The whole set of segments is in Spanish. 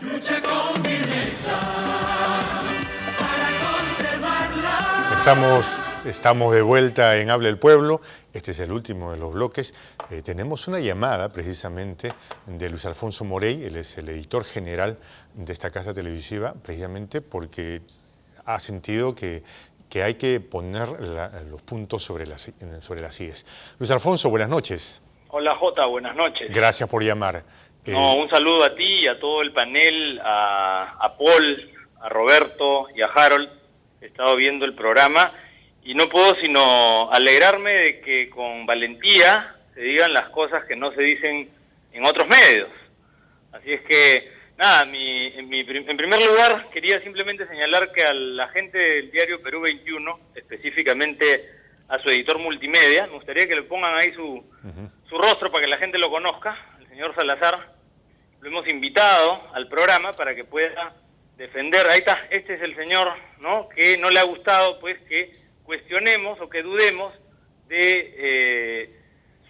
lucha con firmeza para conservarla. Estamos de vuelta en Habla el Pueblo. Este es el último de los bloques. Tenemos una llamada precisamente de Luis Alfonso Morey. Él es el editor general de esta casa televisiva, precisamente porque ha sentido que hay que poner los puntos sobre las IES. Luis Alfonso, buenas noches. Hola Jota, buenas noches. Gracias por llamar. Un saludo a ti y a todo el panel, a Paul, a Roberto y a Harold. He estado viendo el programa y no puedo sino alegrarme de que con valentía se digan las cosas que no se dicen en otros medios. Así es que, nada, en primer lugar quería simplemente señalar que a la gente del diario Perú 21, específicamente a su editor multimedia, me gustaría que le pongan ahí su rostro para que la gente lo conozca, el señor Salazar. Lo hemos invitado al programa para que pueda defender. Ahí está, este es el señor, ¿no?, que no le ha gustado pues que cuestionemos o que dudemos de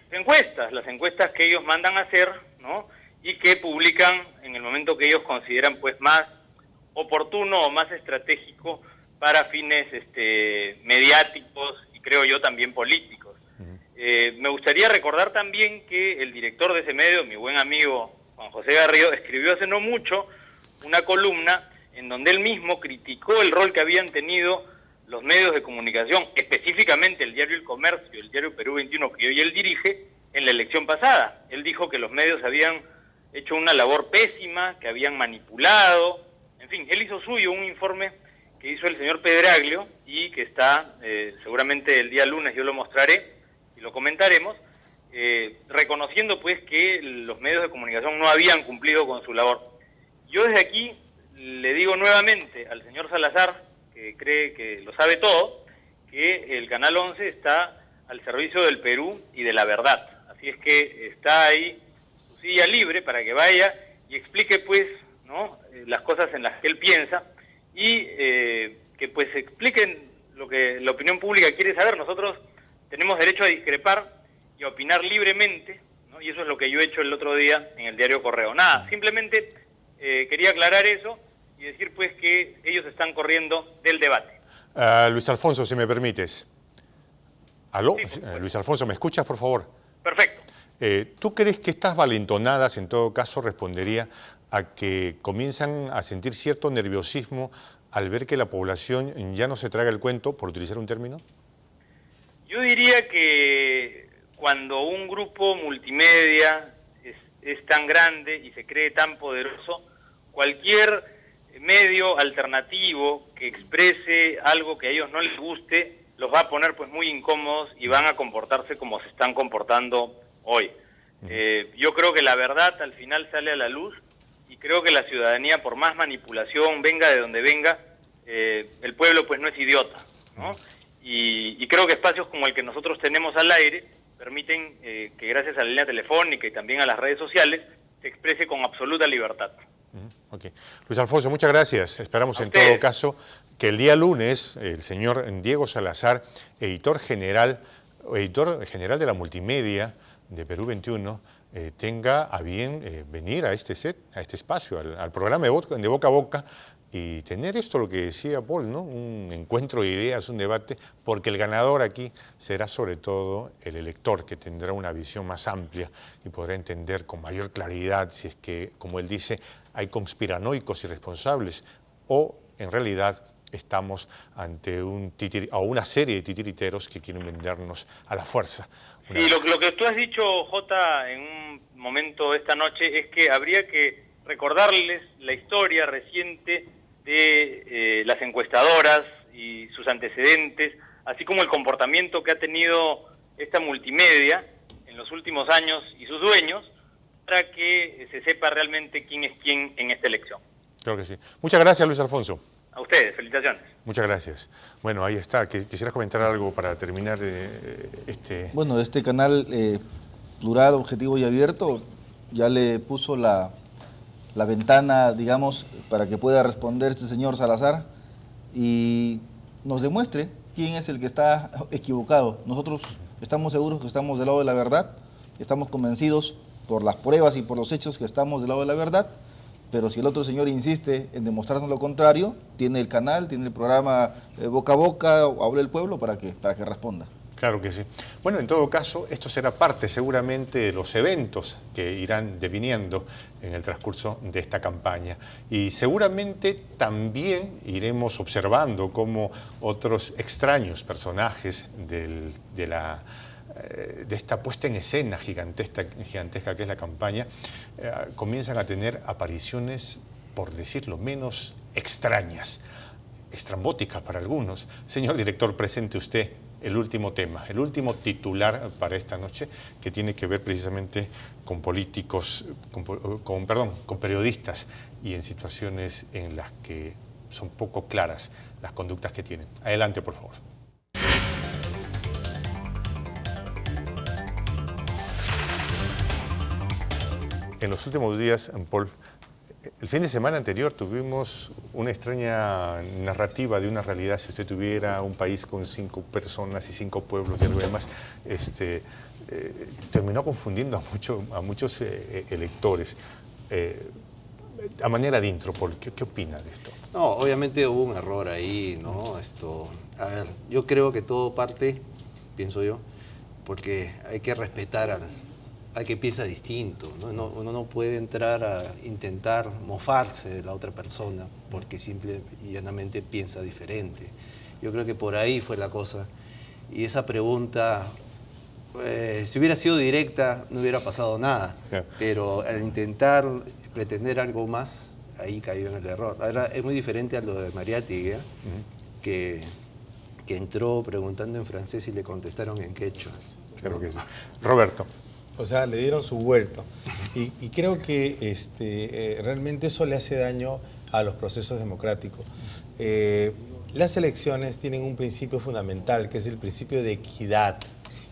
sus encuestas, las encuestas que ellos mandan a hacer, ¿no?, y que publican en el momento que ellos consideran pues más oportuno o más estratégico para fines mediáticos y creo yo también políticos. Me gustaría recordar también que el director de ese medio, mi buen amigo Juan José Garrido, escribió hace no mucho una columna en donde él mismo criticó el rol que habían tenido los medios de comunicación, específicamente el diario El Comercio, el diario Perú 21 que hoy él dirige, en la elección pasada. Él dijo que los medios habían hecho una labor pésima, que habían manipulado, en fin, él hizo suyo un informe que hizo el señor Pedraglio y que está, seguramente el día lunes yo lo mostraré y lo comentaremos, reconociendo pues que los medios de comunicación no habían cumplido con su labor. Yo desde aquí le digo nuevamente al señor Salazar, que cree que lo sabe todo, que el Canal 11 está al servicio del Perú y de la verdad. Así es que está ahí su silla libre para que vaya y explique pues, ¿no?, las cosas en las que él piensa y que pues expliquen lo que la opinión pública quiere saber. Nosotros tenemos derecho a discrepar y a opinar libremente, ¿no?, y eso es lo que yo he hecho el otro día en el diario Correo. Nada, simplemente quería aclarar eso y decir pues que ellos están corriendo del debate. Luis Alfonso, si me permites. ¿Aló? Sí, Luis Alfonso, ¿me escuchas, por favor? Perfecto. ¿Tú crees que estas valentonadas, en todo caso, respondería a que comienzan a sentir cierto nerviosismo al ver que la población ya no se traga el cuento, por utilizar un término? Yo diría que cuando un grupo multimedia es tan grande y se cree tan poderoso, cualquier medio alternativo que exprese algo que a ellos no les guste, los va a poner pues muy incómodos y van a comportarse como se están comportando hoy. Yo creo que la verdad al final sale a la luz y creo que la ciudadanía, por más manipulación venga de donde venga, el pueblo pues no es idiota, ¿no? Y creo que espacios como el que nosotros tenemos al aire permiten que gracias a la línea telefónica y también a las redes sociales se exprese con absoluta libertad. Okay. Luis Alfonso, muchas gracias. Esperamos en todo caso que el día lunes el señor Diego Salazar, editor general de la multimedia de Perú 21, tenga a bien venir a este set, a este espacio, al programa de Boca a Boca y tener esto, lo que decía Paul, ¿no?, un encuentro de ideas, un debate, porque el ganador aquí será sobre todo el elector, que tendrá una visión más amplia y podrá entender con mayor claridad si es que, como él dice, hay conspiranoicos irresponsables o en realidad estamos ante una serie de titiriteros que quieren vendernos a la fuerza. Sí, lo que tú has dicho, Jota, en un momento esta noche es que habría que recordarles la historia reciente de las encuestadoras y sus antecedentes, así como el comportamiento que ha tenido esta multimedia en los últimos años y sus dueños, para que se sepa realmente quién es quién en esta elección. Creo que sí. Muchas gracias, Luis Alfonso. A ustedes, felicitaciones. Muchas gracias. Bueno, ahí está. ¿Quisieras comentar algo para terminar Bueno, este canal plural, objetivo y abierto ya le puso la ventana, digamos, para que pueda responder este señor Salazar y nos demuestre quién es el que está equivocado. Nosotros estamos seguros que estamos del lado de la verdad, estamos convencidos por las pruebas y por los hechos que estamos del lado de la verdad Pero si el otro señor insiste en demostrarnos lo contrario, tiene el canal, tiene el programa Boca a Boca, o Habla el Pueblo, para que responda. Claro que sí. Bueno, en todo caso, esto será parte seguramente de los eventos que irán definiendo en el transcurso de esta campaña. Y seguramente también iremos observando cómo otros extraños personajes de esta puesta en escena gigantesca que es la campaña, comienzan a tener apariciones, por decirlo menos, extrañas, estrambóticas para algunos. Señor director, presente usted el último tema, el último titular para esta noche, que tiene que ver precisamente con políticos, con periodistas y en situaciones en las que son poco claras las conductas que tienen. Adelante, por favor. En los últimos días, Paul, el fin de semana anterior tuvimos una extraña narrativa de una realidad. Si usted tuviera un país con 5 personas y 5 pueblos y algo demás, terminó confundiendo a muchos electores. A manera de intro, Paul, ¿qué opina de esto? No, obviamente hubo un error ahí, ¿no? A ver, yo creo que todo parte, pienso yo, porque hay que respetar al que piensa distinto, ¿no? Uno no puede entrar a intentar mofarse de la otra persona porque simple y llanamente piensa diferente. Yo creo que por ahí fue la cosa. Y esa pregunta, si hubiera sido directa, no hubiera pasado nada. Yeah. Pero al intentar pretender algo más, ahí cayó en el error. Ahora, es muy diferente a lo de Mariátegui, que entró preguntando en francés y le contestaron en quechua. Claro que sí. Roberto. O sea, le dieron su vuelto. Y creo que realmente eso le hace daño a los procesos democráticos. Las elecciones tienen un principio fundamental, que es el principio de equidad.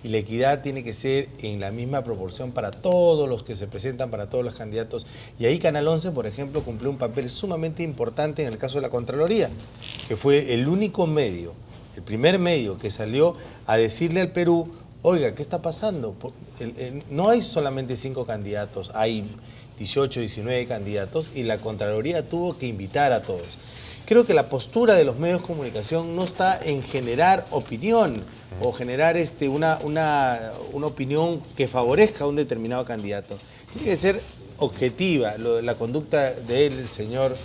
Y la equidad tiene que ser en la misma proporción para todos los que se presentan, para todos los candidatos. Y ahí Canal 11, por ejemplo, cumplió un papel sumamente importante en el caso de la Contraloría, que fue el único medio, el primer medio que salió a decirle al Perú: oiga, ¿qué está pasando? No hay solamente 5 candidatos, hay 18, 19 candidatos y la Contraloría tuvo que invitar a todos. Creo que la postura de los medios de comunicación no está en generar opinión o generar una opinión que favorezca a un determinado candidato. Tiene que ser objetiva. La conducta del señor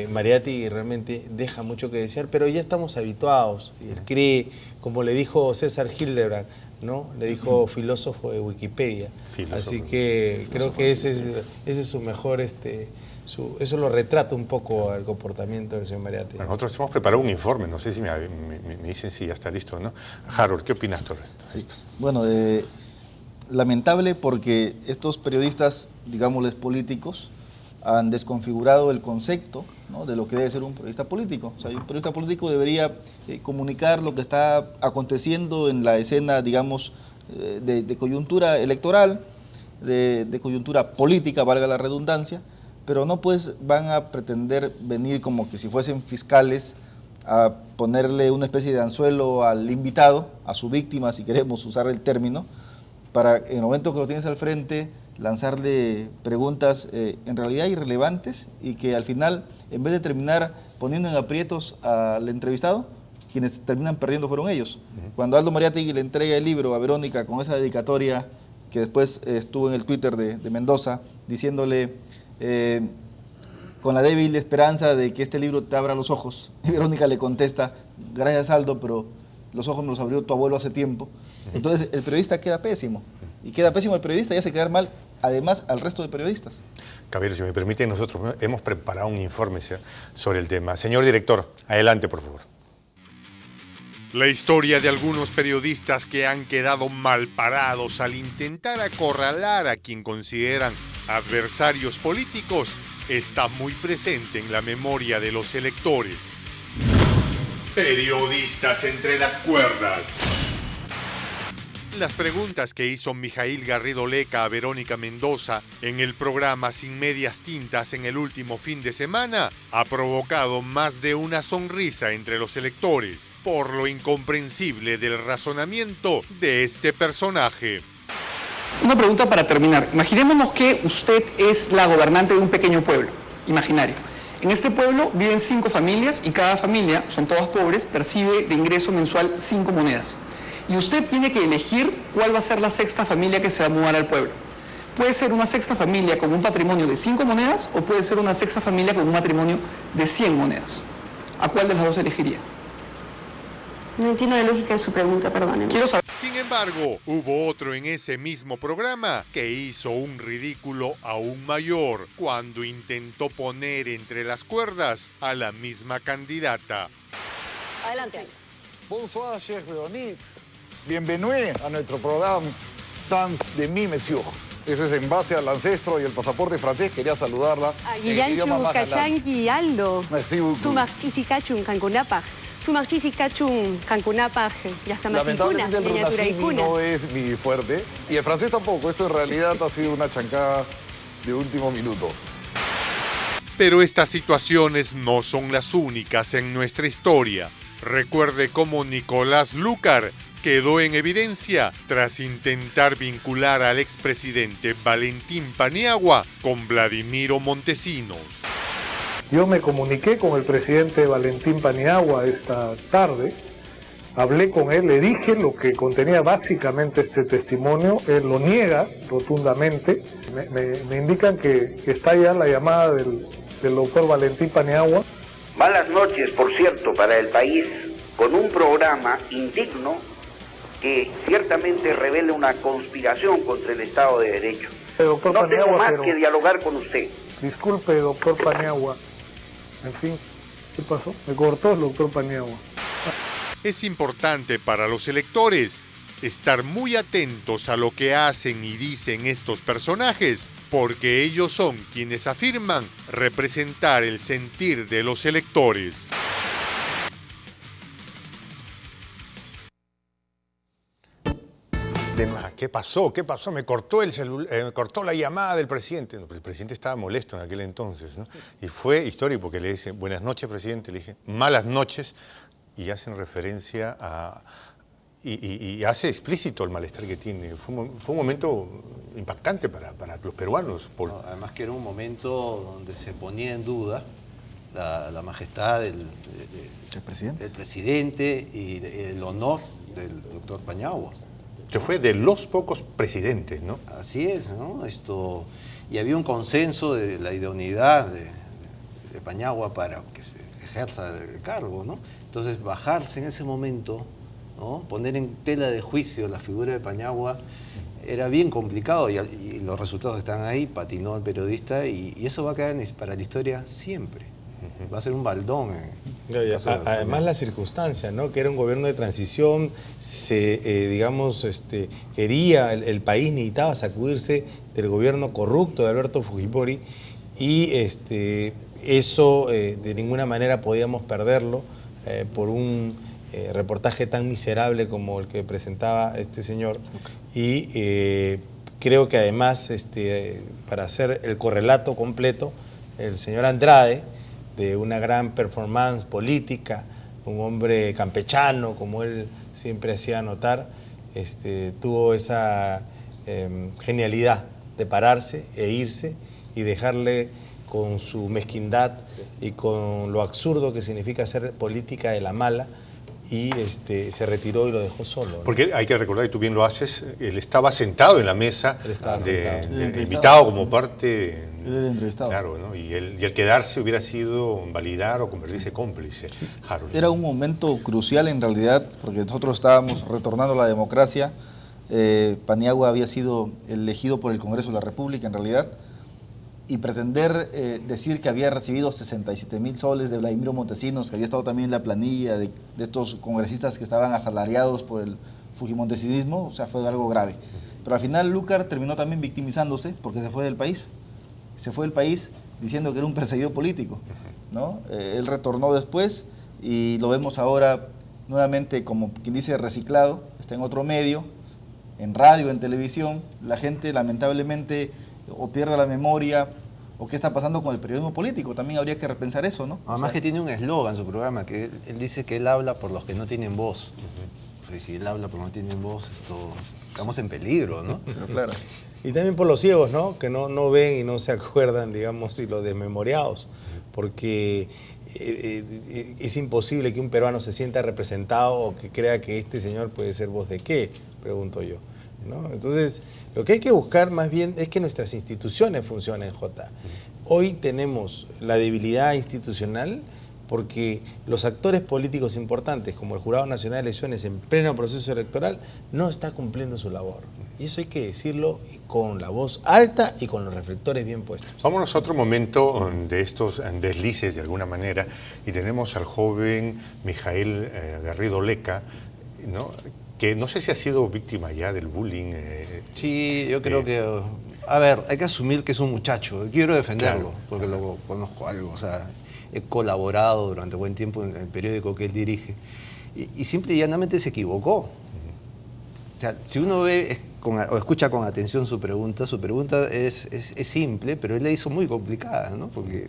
Mariátegui realmente deja mucho que desear, pero ya estamos habituados. Él cree, como le dijo César Hildebrand, ¿no? Le dijo filósofo de Wikipedia. Así que creo que ese es su mejor, eso lo retrata un poco al comportamiento del señor Mariátegui. Bueno, nosotros hemos preparado un informe, no sé si me dicen si ya está listo, ¿no? Harold, ¿qué opinas tú de esto? Sí. Bueno, lamentable porque estos periodistas, digámosles políticos, han desconfigurado el concepto, ¿no?, de lo que debe ser un periodista político. O sea, un periodista político debería comunicar lo que está aconteciendo en la escena, digamos, de coyuntura electoral, de coyuntura política, valga la redundancia, pero no pues van a pretender venir como que si fuesen fiscales a ponerle una especie de anzuelo al invitado, a su víctima, si queremos usar el término, para en el momento que lo tienes al frente lanzarle preguntas en realidad irrelevantes y que al final, en vez de terminar poniendo en aprietos al entrevistado, quienes terminan perdiendo fueron ellos. Cuando Aldo Mariátegui le entrega el libro a Verónica con esa dedicatoria que después estuvo en el Twitter de Mendoza, diciéndole con la débil esperanza de que este libro te abra los ojos, y Verónica le contesta: gracias Aldo, pero los ojos me los abrió tu abuelo hace tiempo. Entonces el periodista queda pésimo, y queda pésimo el periodista y hace quedar mal además al resto de periodistas. Caballero, si me permite, nosotros hemos preparado un informe sobre el tema. Señor director, adelante, por favor. La historia de algunos periodistas que han quedado mal parados al intentar acorralar a quien consideran adversarios políticos está muy presente en la memoria de los electores. Periodistas entre las cuerdas. Las preguntas que hizo Mijaíl Garrido Leca a Verónica Mendoza en el programa Sin Medias Tintas en el último fin de semana ha provocado más de una sonrisa entre los electores por lo incomprensible del razonamiento de este personaje. Una pregunta para terminar. Imaginémonos que usted es la gobernante de un pequeño pueblo, imaginario. En este pueblo viven 5 familias y cada familia, son todas pobres, percibe de ingreso mensual 5 monedas. Y usted tiene que elegir cuál va a ser la sexta familia que se va a mudar al pueblo. Puede ser una sexta familia con un patrimonio de 5 monedas o puede ser una sexta familia con un patrimonio de 100 monedas. ¿A cuál de las dos elegiría? No entiendo la lógica de su pregunta, perdóneme. Quiero saber. Sin embargo, hubo otro en ese mismo programa que hizo un ridículo aún mayor cuando intentó poner entre las cuerdas a la misma candidata. Adelante. Bonsoir, cher Leonid. Bienvenue a nuestro programa Sans de mi Monsieur. Eso es en base al ancestro y el pasaporte francés. Quería saludarla. Guillanchu, Kayanki, Aldo. Merci beaucoup. Sumarchisikachun, Cancunapaj. Sumarchisikachun, Cancunapaj. Y hasta más Lamentablemente el Runasimi no es mi fuerte. Y el francés tampoco. Esto en realidad ha sido una chancada de último minuto. Pero estas situaciones no son las únicas en nuestra historia. Recuerde cómo Nicolás Lucar quedó en evidencia tras intentar vincular al expresidente Valentín Paniagua con Vladimiro Montesinos. Yo me comuniqué con el presidente Valentín Paniagua esta tarde, hablé con él, le dije lo que contenía básicamente este testimonio, él lo niega rotundamente, me indican que está ya la llamada del doctor Valentín Paniagua. Malas noches, por cierto, para el país, con un programa indigno que ciertamente revela una conspiración contra el Estado de Derecho. No tengo más que dialogar con usted. Disculpe, doctor Paniagua. En fin, ¿qué pasó? Me cortó el doctor Paniagua. Es importante para los electores estar muy atentos a lo que hacen y dicen estos personajes, porque ellos son quienes afirman representar el sentir de los electores. ¿Qué pasó? ¿Qué pasó? Me cortó cortó la llamada del presidente. El presidente estaba molesto en aquel entonces, ¿no? Y fue histórico porque le dice, buenas noches, presidente. Le dije, malas noches. Y hacen referencia a... Y hace explícito el malestar que tiene. Fue un momento impactante para los peruanos. No, además que era un momento donde se ponía en duda la majestad del presidente y el honor del doctor Paniagua. Que fue de los pocos presidentes, ¿no? Así es, ¿no? Y había un consenso de la idoneidad de Paniagua para que se ejerza el cargo, ¿no? Entonces, bajarse en ese momento, ¿no? Poner en tela de juicio la figura de Paniagua era bien complicado y los resultados están ahí, patinó el periodista y eso va a quedar para la historia siempre. Va a ser un baldón. Además la circunstancia, ¿no? Que era un gobierno de transición, quería, el país necesitaba sacudirse del gobierno corrupto de Alberto Fujimori y eso de ninguna manera podíamos perderlo por un reportaje tan miserable como el que presentaba este señor. Y creo que además, para hacer el correlato completo, el señor Andrade, de una gran performance política, un hombre campechano, como él siempre hacía notar, tuvo esa genialidad de pararse e irse y dejarle con su mezquindad y con lo absurdo que significa hacer política de la mala, y se retiró y lo dejó solo, ¿no? Porque hay que recordar, y tú bien lo haces, él estaba sentado en la mesa de invitado como parte... Él era entrevistado. Claro, ¿no? Y el quedarse hubiera sido validar o convertirse cómplice. Harold. Era un momento crucial en realidad, porque nosotros estábamos retornando a la democracia. Paniagua había sido elegido por el Congreso de la República en realidad, y pretender decir que había recibido 67,000 soles de Vladimiro Montesinos, que había estado también en la planilla de estos congresistas que estaban asalariados por el fujimontesinismo, o sea, fue algo grave. Pero al final Lucar terminó también victimizándose porque se fue del país. Se fue del país diciendo que era un perseguido político, ¿no? Él retornó después y lo vemos ahora nuevamente, como quien dice, reciclado, está en otro medio, en radio, en televisión. La gente lamentablemente o pierde la memoria, o qué está pasando con el periodismo político. También habría que repensar eso, ¿no? Además que tiene un eslogan en su programa, que él dice que él habla por los que no tienen voz. Pues si él habla por los que no tienen voz, estamos en peligro, ¿no? Pero claro. Y también por los ciegos, ¿no? Que no ven y no se acuerdan, digamos, y los desmemoriados, porque es imposible que un peruano se sienta representado o que crea que este señor puede ser voz de qué, pregunto yo, ¿no? Entonces, lo que hay que buscar más bien es que nuestras instituciones funcionen, Jota. Hoy tenemos la debilidad institucional porque los actores políticos importantes, como el Jurado Nacional de Elecciones en pleno proceso electoral, no está cumpliendo su labor. Y eso hay que decirlo con la voz alta y con los reflectores bien puestos. Vámonos a otro momento de estos deslices de alguna manera y tenemos al joven Mijael Garrido Leca, ¿no? Que no sé si ha sido víctima ya del bullying. Sí, yo creo que... A ver, hay que asumir que es un muchacho. Quiero defenderlo, claro, porque lo conozco algo. O sea, he colaborado durante buen tiempo en el periódico que él dirige. Y simple y llanamente se equivocó. O sea, si uno ve o escucha con atención su pregunta es simple, pero él la hizo muy complicada, ¿no? Porque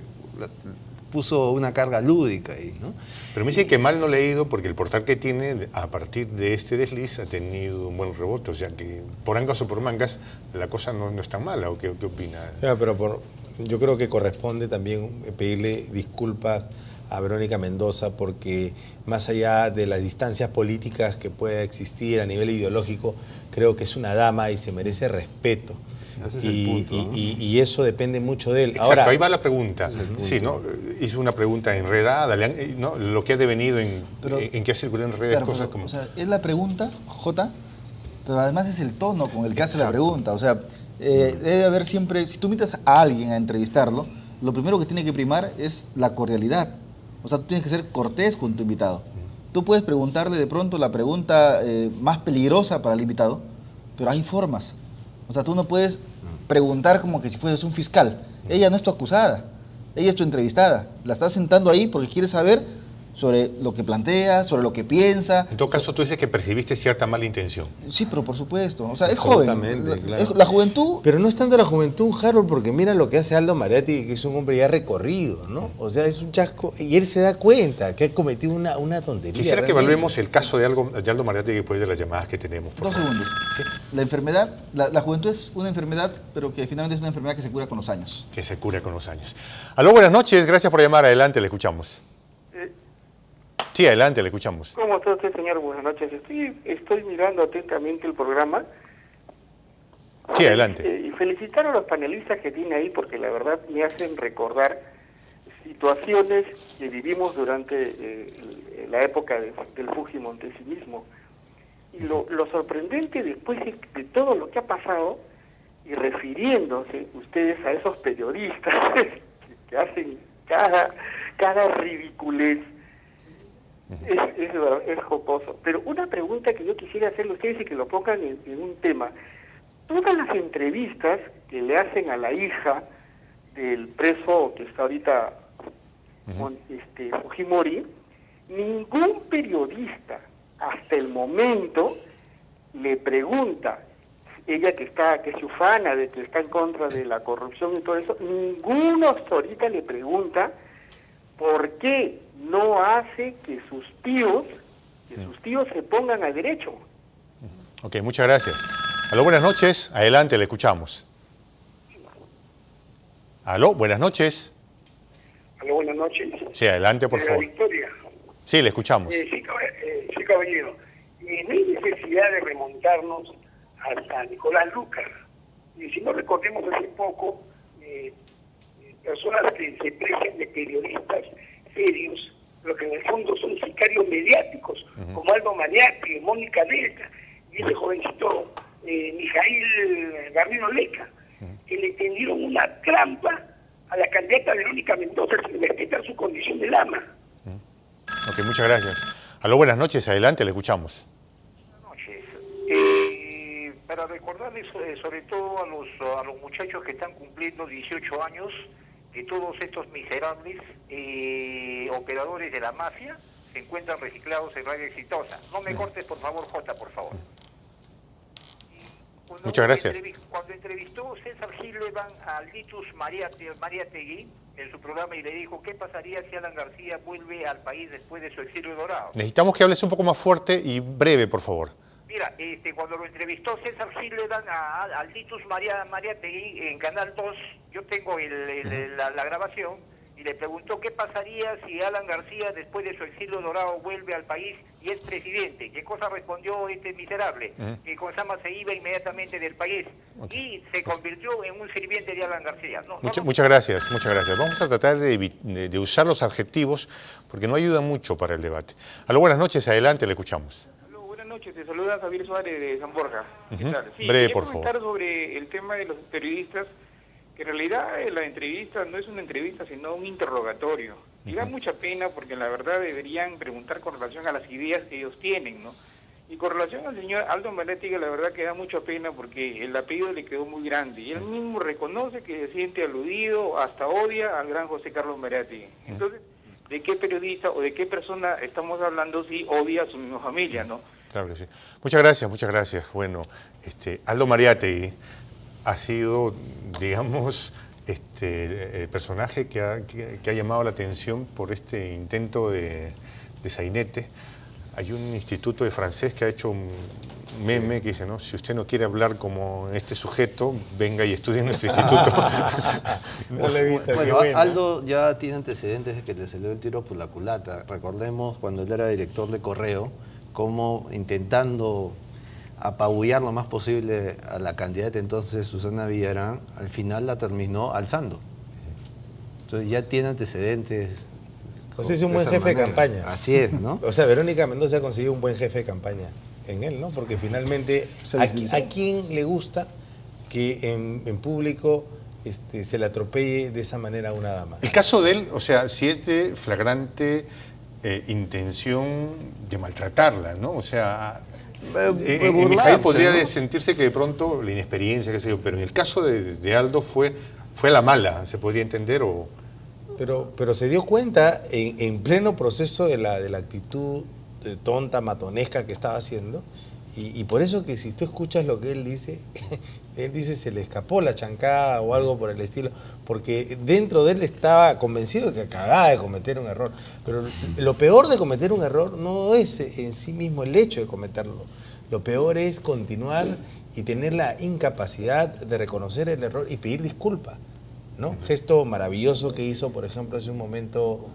puso una carga lúdica ahí, ¿no? Pero me dicen que mal no le ha ido porque el portal que tiene a partir de este desliz ha tenido un buen rebote, o sea que por angas o por mangas la cosa no es tan mala, ¿o qué opina? Ya, pero yo creo que corresponde también pedirle disculpas a Verónica Mendoza porque más allá de las distancias políticas que pueda existir a nivel ideológico, creo que es una dama y se merece respeto. Ese es el punto, ¿no? Y eso depende mucho de él. Exacto, ahora, ahí va la pregunta. Sí, ¿no? Hizo una pregunta enredada, ¿no? Lo que ha devenido en que ha circulado en redes, claro, cosas pero, como... O sea, es la pregunta, Jota, pero además es el tono con el que hace la pregunta. O sea, debe haber siempre, si tú invitas a alguien a entrevistarlo, lo primero que tiene que primar es la cordialidad. O sea, tú tienes que ser cortés con tu invitado. Tú puedes preguntarle de pronto la pregunta más peligrosa para el invitado, pero hay formas. O sea, tú no puedes preguntar como que si fueses un fiscal. Ella no es tu acusada, ella es tu entrevistada. La estás sentando ahí porque quiere saber sobre lo que plantea, sobre lo que piensa. En todo caso, tú dices que percibiste cierta mala intención. Sí, pero por supuesto. O sea, es joven. Claro. La juventud... Pero no es tanto la juventud, Harold, porque mira lo que hace Aldo Mariatti, que es un hombre ya recorrido, ¿no? O sea, es un chasco, y él se da cuenta que ha cometido una tontería. Quisiera que evaluemos el caso de Aldo Mariatti después de las llamadas que tenemos. 2 segundos. Sí. La enfermedad, la juventud es una enfermedad, pero que finalmente es una enfermedad que se cura con los años. Que se cura con los años. Aló, buenas noches, gracias por llamar. Adelante, le escuchamos. Sí, adelante, le escuchamos. ¿Cómo está usted, señor? Buenas noches. Estoy mirando atentamente el programa. Sí, adelante. Y felicitar a los panelistas que tiene ahí porque la verdad me hacen recordar situaciones que vivimos durante la época del fujimontesinismo. Y lo sorprendente después de todo lo que ha pasado, y refiriéndose ustedes a esos periodistas que hacen cada ridiculez, es jocoso. Pero una pregunta que yo quisiera hacerle a ustedes y que lo pongan en un tema. Todas las entrevistas que le hacen a la hija del preso que está ahorita con Fujimori, ningún periodista hasta el momento le pregunta, ella que es ufana, de que está en contra de la corrupción y todo eso, ninguno hasta ahorita le pregunta por qué no hace que sus tíos se pongan al derecho. Ok, muchas gracias. Aló, buenas noches. Adelante, le escuchamos. Aló, buenas noches. Aló, buenas noches. Sí, adelante, por favor. Victoria. Sí, le escuchamos. Sí, caballero. No hay necesidad de remontarnos hasta Nicolás Lucar. Y si no recordemos hace poco, personas que se precian de periodistas serios, pero que en el fondo son sicarios mediáticos, como Aldo Mariatti, Mónica Delta, y ese jovencito Mijael Garrido Leca, que le tendieron una trampa a la candidata Verónica Mendoza sin respetar su condición de dama. Ok, muchas gracias. Aló, buenas noches. Adelante, le escuchamos. Buenas noches. Para recordarles sobre todo a los muchachos que están cumpliendo 18 años, que todos estos miserables operadores de la mafia se encuentran reciclados en Radio Exitosa. No me cortes, por favor, Jota, por favor. Muchas gracias. Cuando entrevistó César Gilleban a Litus Mariategui en su programa y le dijo qué pasaría si Alan García vuelve al país después de su exilio dorado. Necesitamos que hables un poco más fuerte y breve, por favor. Mira, cuando lo entrevistó César Hildebrand al Titus Mariátegui en Canal 2, yo tengo la grabación, y le preguntó qué pasaría si Alan García, después de su exilio dorado, vuelve al país y es presidente. ¿Qué cosa respondió este miserable? Que Kozama se iba inmediatamente del país y se convirtió en un sirviente de Alan García. Muchas gracias. Vamos a tratar de usar los adjetivos porque no ayuda mucho para el debate. Aló, buenas noches, adelante, le escuchamos. Aló, buenas noches, te saluda Javier Suárez de San Borja. ¿Qué tal? Sí, breve, por favor. Comentar sobre el tema de los periodistas, que en realidad la entrevista no es una entrevista, sino un interrogatorio. Y da mucha pena porque la verdad deberían preguntar con relación a las ideas que ellos tienen, ¿no? Y con relación al señor Aldo Mariátegui, la verdad que da mucha pena porque el apellido le quedó muy grande. Y él mismo reconoce que se siente aludido, hasta odia al gran José Carlos Mariátegui. Entonces, ¿de qué periodista o de qué persona estamos hablando si odia a su misma familia, no? Claro que sí. Muchas gracias. Bueno, Aldo Mariátegui ha sido, digamos, el personaje que ha llamado la atención por este intento de sainete. Hay un instituto de francés que ha hecho un meme que dice, ¿no? Si usted no quiere hablar como este sujeto, venga y estudie en nuestro instituto. No lo he visto. Bueno, Aldo ya tiene antecedentes de que le salió el tiro por la culata. Recordemos cuando él era director de Correo, cómo intentando apabullar lo más posible a la candidata entonces Susana Villarán, al final la terminó alzando. Entonces ya tiene antecedentes. O sea, es un buen jefe de campaña. Así es, ¿no? O sea, Verónica Mendoza ha conseguido un buen jefe de campaña en él, ¿no? Porque finalmente, ¿a quién le gusta que en público se le atropelle de esa manera a una dama? El caso de él, o sea, si es de flagrante intención de maltratarla, ¿no? O sea, en Mijaíl podría sentirse que de pronto la inexperiencia, qué sé yo, pero en el caso de Aldo fue a la mala, se podría entender, o... Pero se dio cuenta en pleno proceso de la actitud tonta, matonesca que estaba haciendo, y por eso que si tú escuchas lo que él dice se le escapó la chancada o algo por el estilo, porque dentro de él estaba convencido de que acababa de cometer un error. Pero lo peor de cometer un error no es en sí mismo el hecho de cometerlo. Lo peor es continuar y tener la incapacidad de reconocer el error y pedir disculpas, ¿no? Gesto maravilloso que hizo, por ejemplo, hace un momento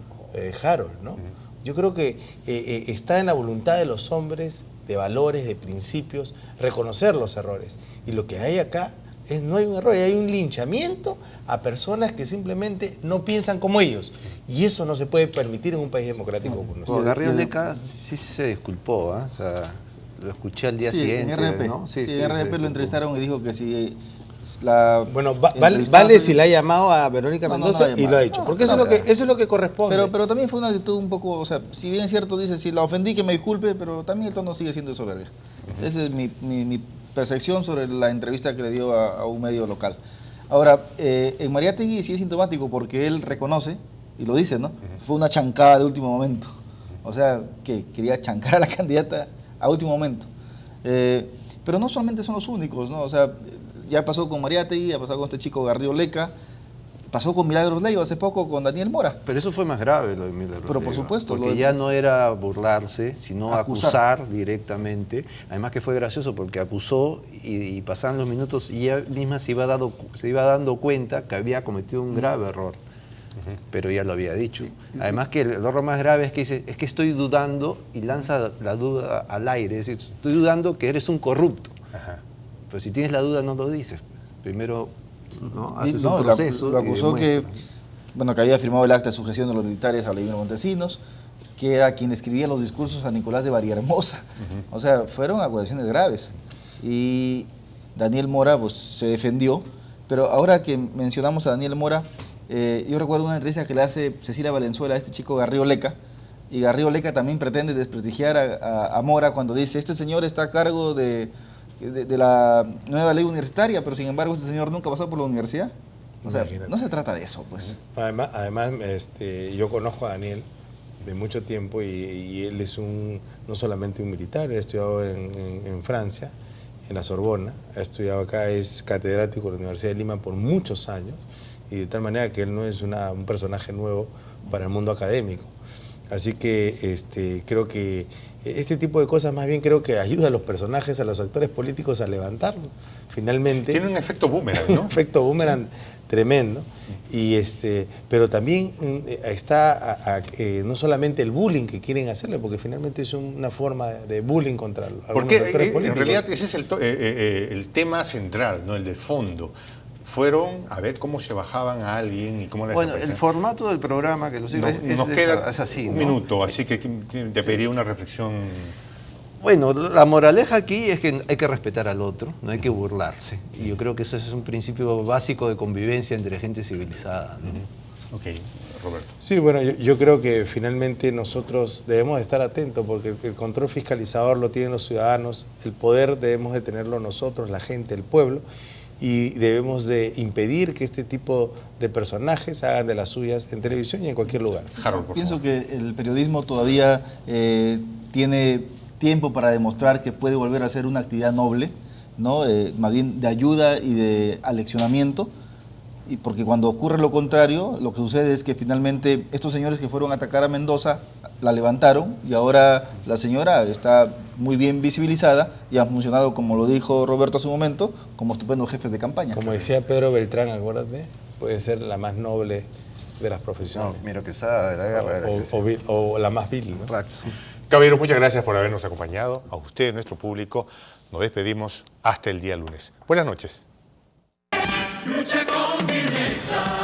Harold, ¿no? Yo creo que está en la voluntad de los hombres, de valores, de principios, reconocer los errores. Y lo que hay acá no hay un error, hay un linchamiento a personas que simplemente no piensan como ellos. Y eso no se puede permitir en un país democrático como nuestro. Garriolleca sí se disculpó, ¿eh? O sea, lo escuché al día siguiente. En RP, ¿no? en RP lo entrevistaron y dijo que si... Bueno, vale si la ha llamado a Verónica Mendoza y lo ha dicho, porque eso es lo que corresponde. Pero también fue una actitud un poco, o sea, si bien es cierto, dice, si la ofendí que me disculpe, pero también el tono sigue siendo de soberbia. Esa es mi percepción sobre la entrevista que le dio a un medio local. Ahora, en Mariátegui sí es sintomático porque él reconoce, y lo dice, ¿no? Fue una chancada de último momento. O sea, que quería chancar a la candidata a último momento. Pero no solamente son los únicos, ¿no? O sea, ya pasó con Mariátegui, ya pasó con este chico Garriolleca, pasó con Milagros Leiva hace poco con Daniel Mora. Pero eso fue más grave lo de Milagros Pero por supuesto. Porque ya no era burlarse, sino acusar directamente. Además que fue gracioso porque acusó y pasaban los minutos y ella misma se iba dando cuenta que había cometido un grave error. Pero ya lo había dicho. Además que el error más grave es que dice, es que estoy dudando y lanza la duda al aire. Es decir, estoy dudando que eres un corrupto. Pero si tienes la duda no lo dices. Primero, ¿no? Haces un proceso. Lo acusó que había firmado el acta de sujeción de los militares a Vladimiro Montesinos, que era quien escribía los discursos a Nicolás de Barrihermosa. O sea, fueron acusaciones graves. Y Daniel Mora pues se defendió. Pero ahora que mencionamos a Daniel Mora, yo recuerdo una entrevista que le hace Cecilia Valenzuela a este chico Garriolleca, y Garriolleca también pretende desprestigiar a Mora cuando dice, este señor está a cargo de la nueva ley universitaria, pero sin embargo este señor nunca pasó por la universidad. O sea, no se trata de eso, pues. Además yo conozco a Daniel de mucho tiempo y él es no solamente un militar, él ha estudiado en Francia, en la Sorbona, ha estudiado acá, es catedrático de la Universidad de Lima por muchos años, y de tal manera que él no es un personaje nuevo para el mundo académico. Así que creo que este tipo de cosas más bien creo que ayuda a los personajes, a los actores políticos a levantarlo. Finalmente... Tiene un efecto boomerang, ¿no? Un efecto boomerang tremendo. Y pero también está no solamente el bullying que quieren hacerle, porque finalmente es una forma de bullying contra algunos actores políticos. En realidad ese es el tema central, ¿no? El de fondo. Fueron a ver cómo se bajaban a alguien y cómo les Bueno, aparecían. el formato del programa que nos queda es así, un ¿no? minuto, así que te pediría una reflexión. Bueno, la moraleja aquí es que hay que respetar al otro, no hay que burlarse. Y yo creo que eso es un principio básico de convivencia entre gente civilizada, ¿no? Ok, Roberto. Sí, bueno, yo creo que finalmente nosotros debemos de estar atentos porque el control fiscalizador lo tienen los ciudadanos, el poder debemos de tenerlo nosotros, la gente, el pueblo, y debemos de impedir que este tipo de personajes hagan de las suyas en televisión y en cualquier lugar. Harold, por Pienso que el periodismo todavía tiene tiempo para demostrar que puede volver a ser una actividad noble, ¿no? Más bien de ayuda y de aleccionamiento, y porque cuando ocurre lo contrario, lo que sucede es que finalmente estos señores que fueron a atacar a Mendoza la levantaron y ahora la señora está muy bien visibilizada y han funcionado, como lo dijo Roberto hace un momento, como estupendos jefes de campaña. Como decía Pedro Beltrán, acuérdate, puede ser la más noble de las profesiones. No, Miro Quesada de la guerra. O la más vil, ¿no? Caballeros, muchas gracias por habernos acompañado. A usted, nuestro público, nos despedimos hasta el día lunes. Buenas noches. Lucha con firmeza.